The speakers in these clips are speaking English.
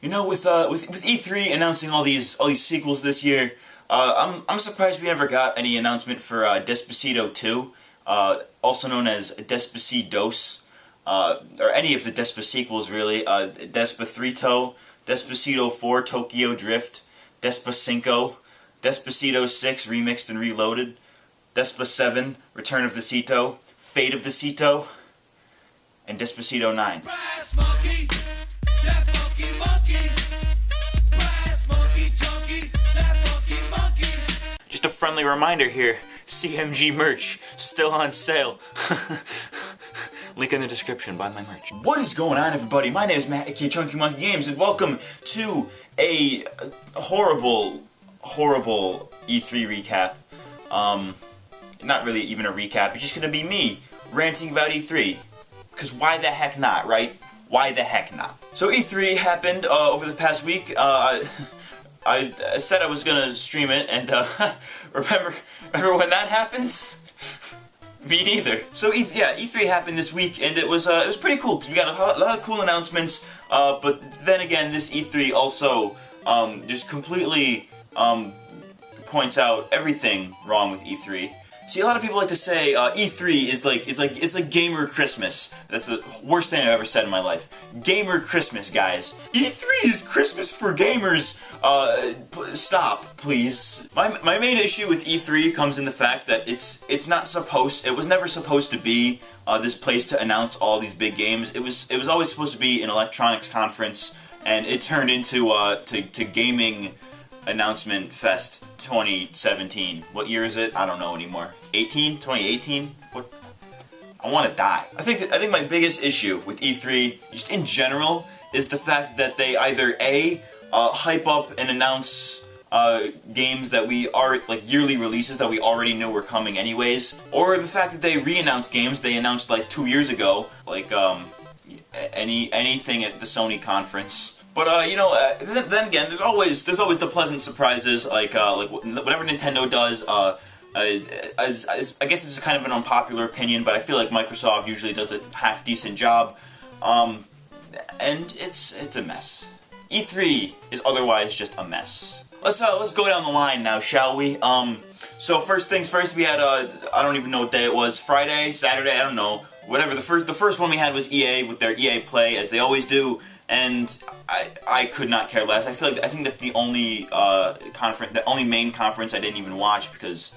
You know, with E3 announcing all these sequels this year, I'm surprised we never got any announcement for Despacito 2, also known as Despacitos, or any of the Despa sequels really. Despacito, Despacito 4, Tokyo Drift, Despacinco, Despacito 6 Remixed and Reloaded, Despa 7, Return of the Cito, Fate of the Cito, and Despacito 9. Brass monkey, that funky monkey. Brass monkey, chunky, that funky monkey. Just a friendly reminder here, CMG merch, still on sale. Link in the description, buy my merch. What is going on, everybody? My name is Matt, aka Chunky Monkey Games, and welcome to a horrible E3 recap. Not really even a recap, it's just gonna be me ranting about E3. Because why the heck not, right? Why the heck not? So E3 happened over the past week. I said I was gonna stream it, and remember when that happened? Me neither. So E3 happened this week, and it was pretty cool because we got a lot of cool announcements. But then again, this E3 also just completely points out everything wrong with E3. See, a lot of people like to say E3 is it's like gamer Christmas. That's the worst thing I've ever said in my life. Gamer Christmas, guys. E3 is Christmas for gamers. Stop, please. My main issue with E3 comes in the fact that it was never supposed to be this place to announce all these big games. It was always supposed to be an electronics conference, and it turned into to gaming Announcement Fest 2017. What year is it? I don't know anymore. It's 2018? What? I want to die. I think my biggest issue with E3, just in general, is the fact that they either A, hype up and announce games that we are, like yearly releases that we already knew were coming anyways, or the fact that they re-announce games they announced like 2 years ago, like anything at the Sony conference. But then again, there's always the pleasant surprises, like whatever Nintendo does. I guess this is kind of an unpopular opinion, but I feel like Microsoft usually does a half decent job, and it's a mess. E3 is otherwise just a mess. Let's go down the line now, shall we? So first things first, we had I don't even know what day it was. Friday, Saturday, I don't know. Whatever. The first one we had was EA with their EA Play, as they always do. And I could not care less. I think that the only main conference I didn't even watch because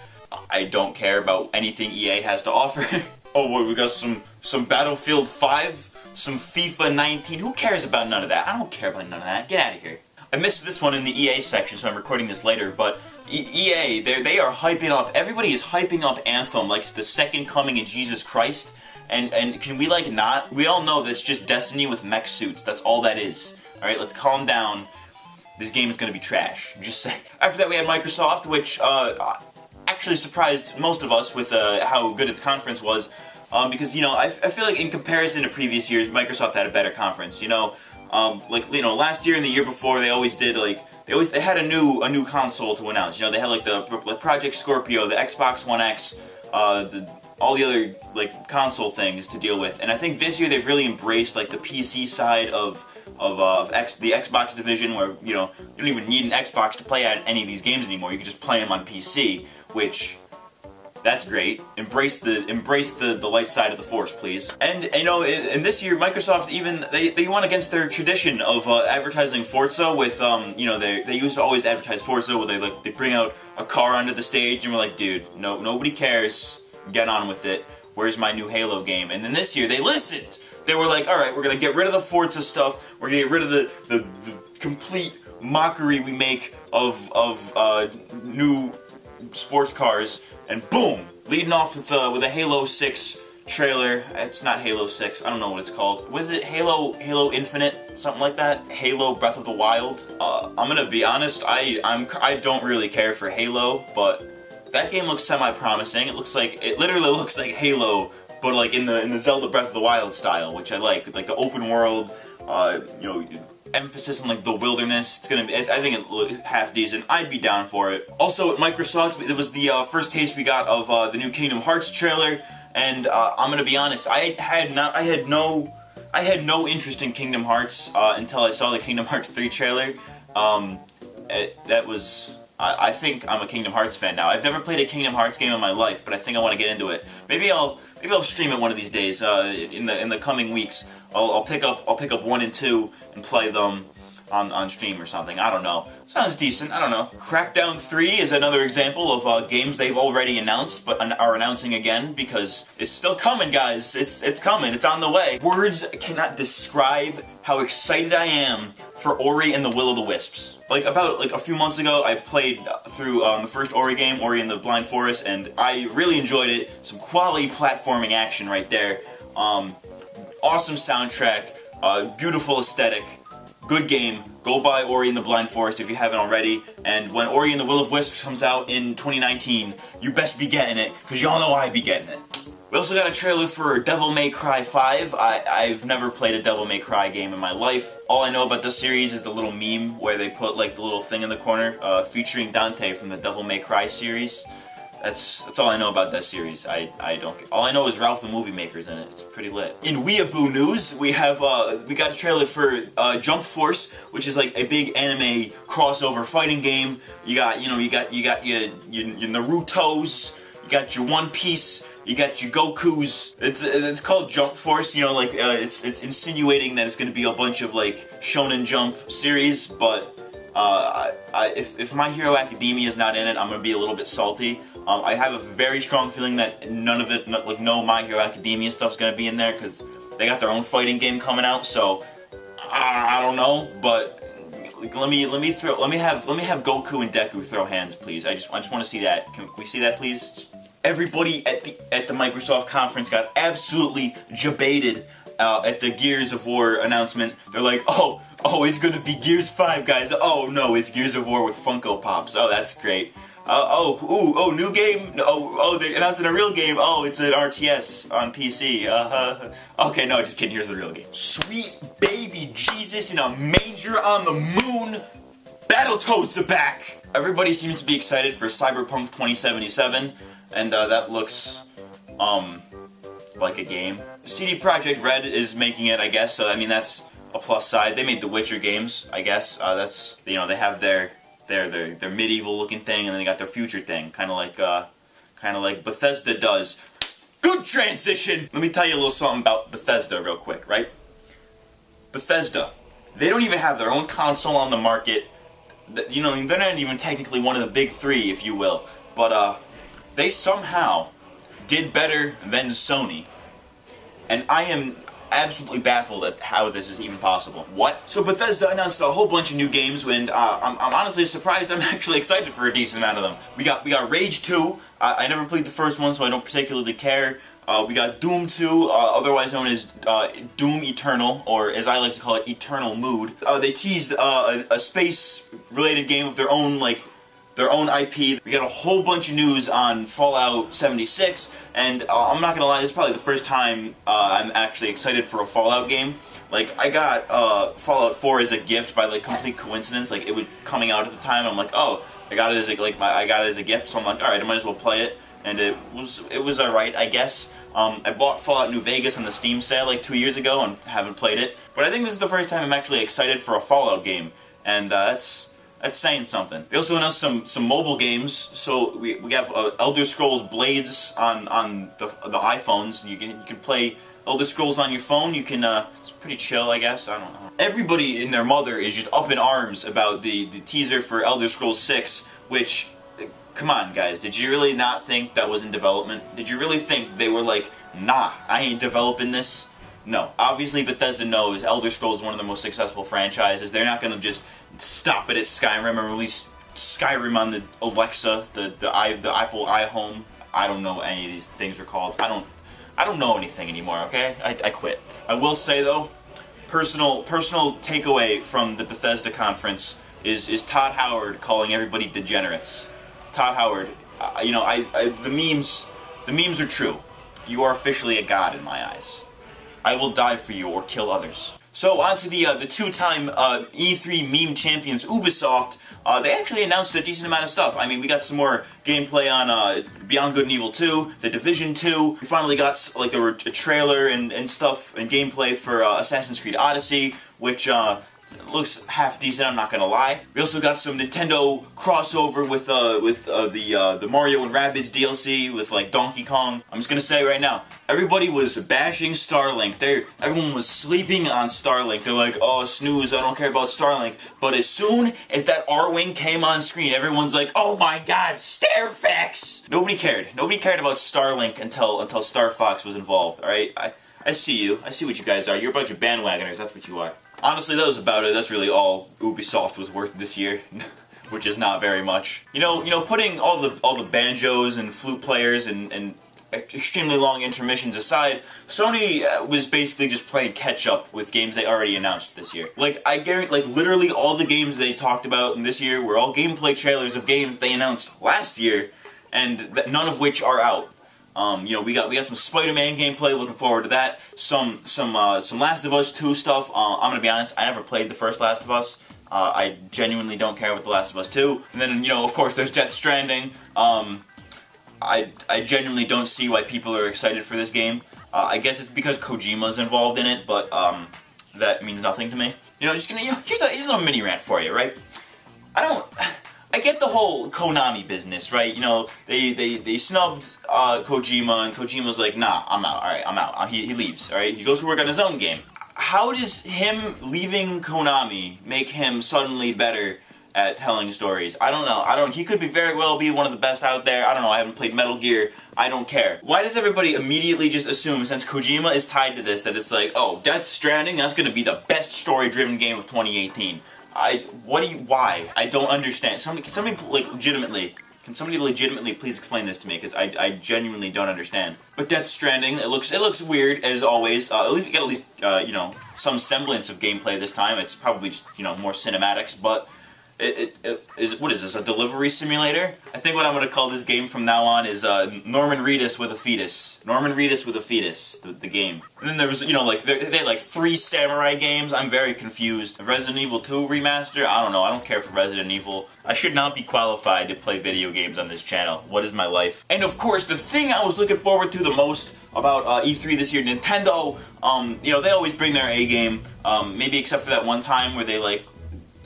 I don't care about anything EA has to offer. Oh boy, we got some Battlefield 5, some FIFA 19. Who cares about none of that? I don't care about none of that. Get out of here. I missed this one in the EA section, so I'm recording this later. But EA, they are hyping up. Everybody is hyping up Anthem like it's the second coming of Jesus Christ. And can we not? We all know that's just Destiny with mech suits. That's all that is. Alright, let's calm down. This game is gonna be trash. I'm just saying. After that we had Microsoft, which actually surprised most of us with how good its conference was. Because, I feel like in comparison to previous years, Microsoft had a better conference. Last year and the year before, they always did, they had a new console to announce. They had, the Project Scorpio, the Xbox One X, all the other console things to deal with, and I think this year they've really embraced the PC side of the Xbox division, where you don't even need an Xbox to play any of these games anymore. You can just play them on PC, which that's great. Embrace the light side of the Force, please. And in this year, Microsoft even they went against their tradition of advertising Forza with they used to always advertise Forza where they bring out a car onto the stage and we're like, dude, nobody cares. Get on with it. Where's my new Halo game? And then this year, they listened. They were like, alright, we're going to get rid of the Forza stuff. We're going to get rid of the complete mockery we make of new sports cars. And boom! Leading off with a Halo 6 trailer. It's not Halo 6. I don't know what it's called. What is it? Halo Infinite? Something like that? Halo Breath of the Wild? I'm going to be honest. I don't really care for Halo, but that game looks semi-promising. It literally looks like Halo, but in the Zelda Breath of the Wild style, which I like the open world, emphasis on the wilderness. It's gonna be. I think it looks half decent. I'd be down for it. Also at Microsoft, it was the first taste we got of the new Kingdom Hearts trailer, and I'm gonna be honest. I had no I had no interest in Kingdom Hearts until I saw the Kingdom Hearts 3 trailer. That was... I think I'm a Kingdom Hearts fan now. I've never played a Kingdom Hearts game in my life, but I think I want to get into it. Maybe I'll stream it one of these days. In the coming weeks, I'll pick up 1 and 2 and play them on stream or something. I don't know. Sounds decent. I don't know. Crackdown 3 is another example of games they've already announced, but are announcing again because it's still coming, guys. It's coming. It's on the way. Words cannot describe how excited I am for Ori and the Will of the Wisps. About a few months ago, I played through the first Ori game, Ori and the Blind Forest, and I really enjoyed it. Some quality platforming action right there. Awesome soundtrack, beautiful aesthetic. Good game. Go buy Ori and the Blind Forest if you haven't already. And when Ori and the Will of Wisps comes out in 2019, you best be getting it, because y'all know I be getting it. We also got a trailer for Devil May Cry 5. I've never played a Devil May Cry game in my life. All I know about this series is the little meme where they put the little thing in the corner featuring Dante from the Devil May Cry series. That's all I know about that series. I don't. All I know is Ralph the Movie Maker's in it. It's pretty lit. In Weeaboo news, we got a trailer for Jump Force, which is like a big anime crossover fighting game. You got your Naruto's, you got your One Piece, you got your Goku's. It's called Jump Force. It's insinuating that it's going to be a bunch of Shonen Jump series, but if My Hero Academia is not in it, I'm going to be a little bit salty. I have a very strong feeling that none of it, no My Hero Academia stuff's going to be in there because they got their own fighting game coming out. So I don't know, but let me have Goku and Deku throw hands, please. I just want to see that. Can we see that, please? Everybody at the Microsoft conference got absolutely jebaited at the Gears of War announcement. They're like, oh, it's gonna be Gears 5, guys. Oh no, it's Gears of War with Funko Pops. Oh, that's great. New game. Oh, they're announcing a real game. Oh, it's an RTS on PC. Okay, no, just kidding. Here's the real game. Sweet baby Jesus in a manger on the moon. Battletoads are back. Everybody seems to be excited for Cyberpunk 2077, and that looks like a game. CD Projekt Red is making it, I guess. So I mean, that's a plus side. They made the Witcher games, I guess. That's they have their medieval looking thing, and then they got their future thing, kind of like Bethesda does. Good transition. Let me tell you a little something about Bethesda real quick, right? Bethesda, they don't even have their own console on the market. They're not even technically one of the big three, if you will, but they somehow did better than Sony, and I am absolutely baffled at how this is even possible. What? So Bethesda announced a whole bunch of new games, and I'm honestly surprised. I'm actually excited for a decent amount of them. We got Rage 2. I never played the first one, so I don't particularly care. We got Doom 2, otherwise known as Doom Eternal, or as I like to call it, Eternal Mood. They teased a space-related game of their own IP. We got a whole bunch of news on Fallout 76, and I'm not gonna lie, this is probably the first time I'm actually excited for a Fallout game. I got Fallout 4 as a gift by complete coincidence. It was coming out at the time, and I'm like, oh, I got it as a gift, so I'm like, all right, I might as well play it, and it was alright, I guess. I bought Fallout New Vegas on the Steam sale 2 years ago and haven't played it, but I think this is the first time I'm actually excited for a Fallout game, and that's saying something. They also announced some mobile games. So we have Elder Scrolls Blades on the iPhones. You can play Elder Scrolls on your phone. You can it's pretty chill, I guess. I don't know. Everybody and their mother is just up in arms about the teaser for Elder Scrolls 6, which, come on guys, did you really not think that was in development? Did you really think they were like, nah, I ain't developing this? No. Obviously Bethesda knows Elder Scrolls is one of the most successful franchises. They're not gonna just stop it at Skyrim and release Skyrim on the Alexa, the Apple iHome. I don't know what any of these things are called. I don't know anything anymore, okay? I quit. I will say though, personal takeaway from the Bethesda conference is Todd Howard calling everybody degenerates. Todd Howard, the memes are true. You are officially a god in my eyes. I will die for you or kill others. So on to the two-time E3 meme champions, Ubisoft. They actually announced a decent amount of stuff. I mean, we got some more gameplay on Beyond Good and Evil 2, The Division 2. We finally got like a trailer and stuff and gameplay for Assassin's Creed Odyssey, which looks half decent, I'm not gonna lie. We also got some Nintendo crossover with the Mario and Rabbids DLC with like Donkey Kong. I'm just gonna say right now, everybody was bashing Starlink. Everyone was sleeping on Starlink. They're like, oh, snooze, I don't care about Starlink. But as soon as that R-Wing came on screen, everyone's like, oh my god, Starfax! Nobody cared. Nobody cared about Starlink until Star Fox was involved, alright? I see you. I see what you guys are. You're a bunch of bandwagoners, that's what you are. Honestly, that was about it. That's really all Ubisoft was worth this year, which is not very much. You know, putting all the banjos and flute players and extremely long intermissions aside, Sony was basically just playing catch up with games they already announced this year. Like I guarantee, like literally all the games they talked about in this year were all gameplay trailers of games they announced last year, and none of which are out. You know, we got some Spider-Man gameplay. Looking forward to that. Some Last of Us 2 stuff. I'm gonna be honest. I never played the first Last of Us. I genuinely don't care about the Last of Us 2. And then, you know, of course, there's Death Stranding. I genuinely don't see why people are excited for this game. I guess it's because Kojima's involved in it, but that means nothing to me. You know, here's a little mini rant for you, right? I get the whole Konami business, right? You know, they snubbed Kojima, and Kojima's like, nah, I'm out, alright, I'm out. He leaves, alright? He goes to work on his own game. How does him leaving Konami make him suddenly better at telling stories? I don't know. He could very well be one of the best out there. I don't know, I haven't played Metal Gear. I don't care. Why does everybody immediately just assume, since Kojima is tied to this, that it's like, oh, Death Stranding, that's gonna be the best story-driven game of 2018? Why? I don't understand. Can somebody legitimately please explain this to me? Because I genuinely don't understand. But Death Stranding, it looks weird as always. We got at least you know, some semblance of gameplay this time. It's probably just, you know, more cinematics, but what is this, a delivery simulator? I think what I'm going to call this game from now on is Norman Reedus with a fetus. Norman Reedus with a fetus, the game. And then there was, you know, like, they had like 3 samurai games. I'm very confused. Resident Evil 2 remaster? I don't know. I don't care for Resident Evil. I should not be qualified to play video games on this channel. What is my life? And of course, the thing I was looking forward to the most about E3 this year, Nintendo, you know, they always bring their A game, maybe except for that one time where they, like,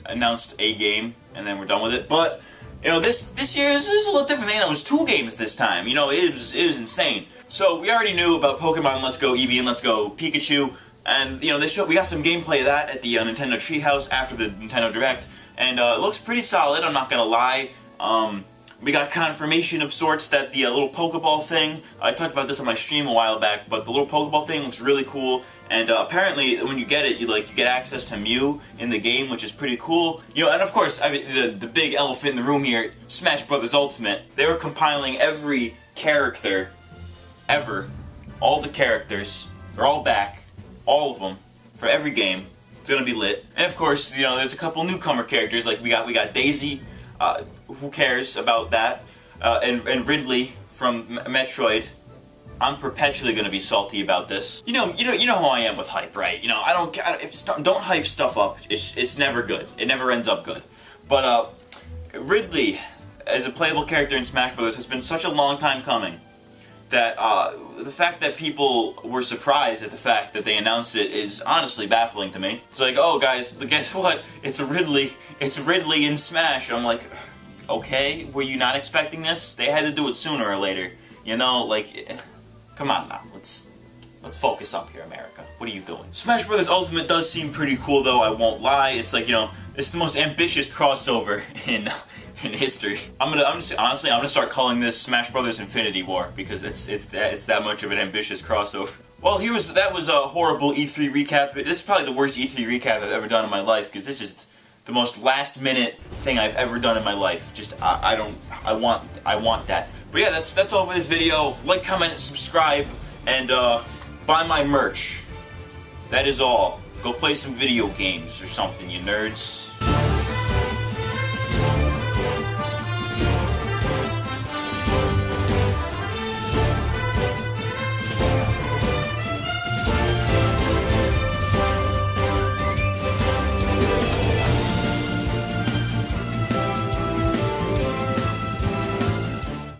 announced a game and then we're done with it. But you know, this year is a little different. They announced 2 games this time. You know, it was insane. So we already knew about Pokemon Let's Go Eevee and Let's Go Pikachu, and you know, we got some gameplay of that at the Nintendo Treehouse after the Nintendo Direct, and it looks pretty solid. I'm not gonna lie. We got confirmation of sorts that the little Pokeball thing, I talked about this on my stream a while back, but the little Pokeball thing looks really cool, and apparently when you get it, you get access to Mew in the game, which is pretty cool. You know, and of course, I mean, the big elephant in the room here, Smash Bros. Ultimate, they were compiling every character ever, all the characters, they're all back, all of them, for every game. It's gonna be lit. And of course, you know, there's a couple newcomer characters, like we got Daisy, who cares about that? And Ridley from Metroid. I'm perpetually going to be salty about this. You know how I am with hype, right? You know, don't hype stuff up. It's never good. It never ends up good. But Ridley, as a playable character in Smash Bros., has been such a long time coming that the fact that people were surprised at the fact that they announced it is honestly baffling to me. It's like, oh guys, guess what? It's Ridley in Smash. I'm like, okay, were you not expecting this? They had to do it sooner or later. You know, like, come on now, let's focus up here, America. What are you doing? Smash Bros. Ultimate does seem pretty cool though, I won't lie. It's like, you know, it's the most ambitious crossover in history. Honestly, I'm gonna start calling this Smash Bros. Infinity War because it's that much of an ambitious crossover. Well, that was a horrible E3 recap. This is probably the worst E3 recap I've ever done in my life because this is the most last-minute thing I've ever done in my life. Just I want death. But yeah, that's all for this video. Like, comment, subscribe, and buy my merch. That is all. Go play some video games or something, you nerds.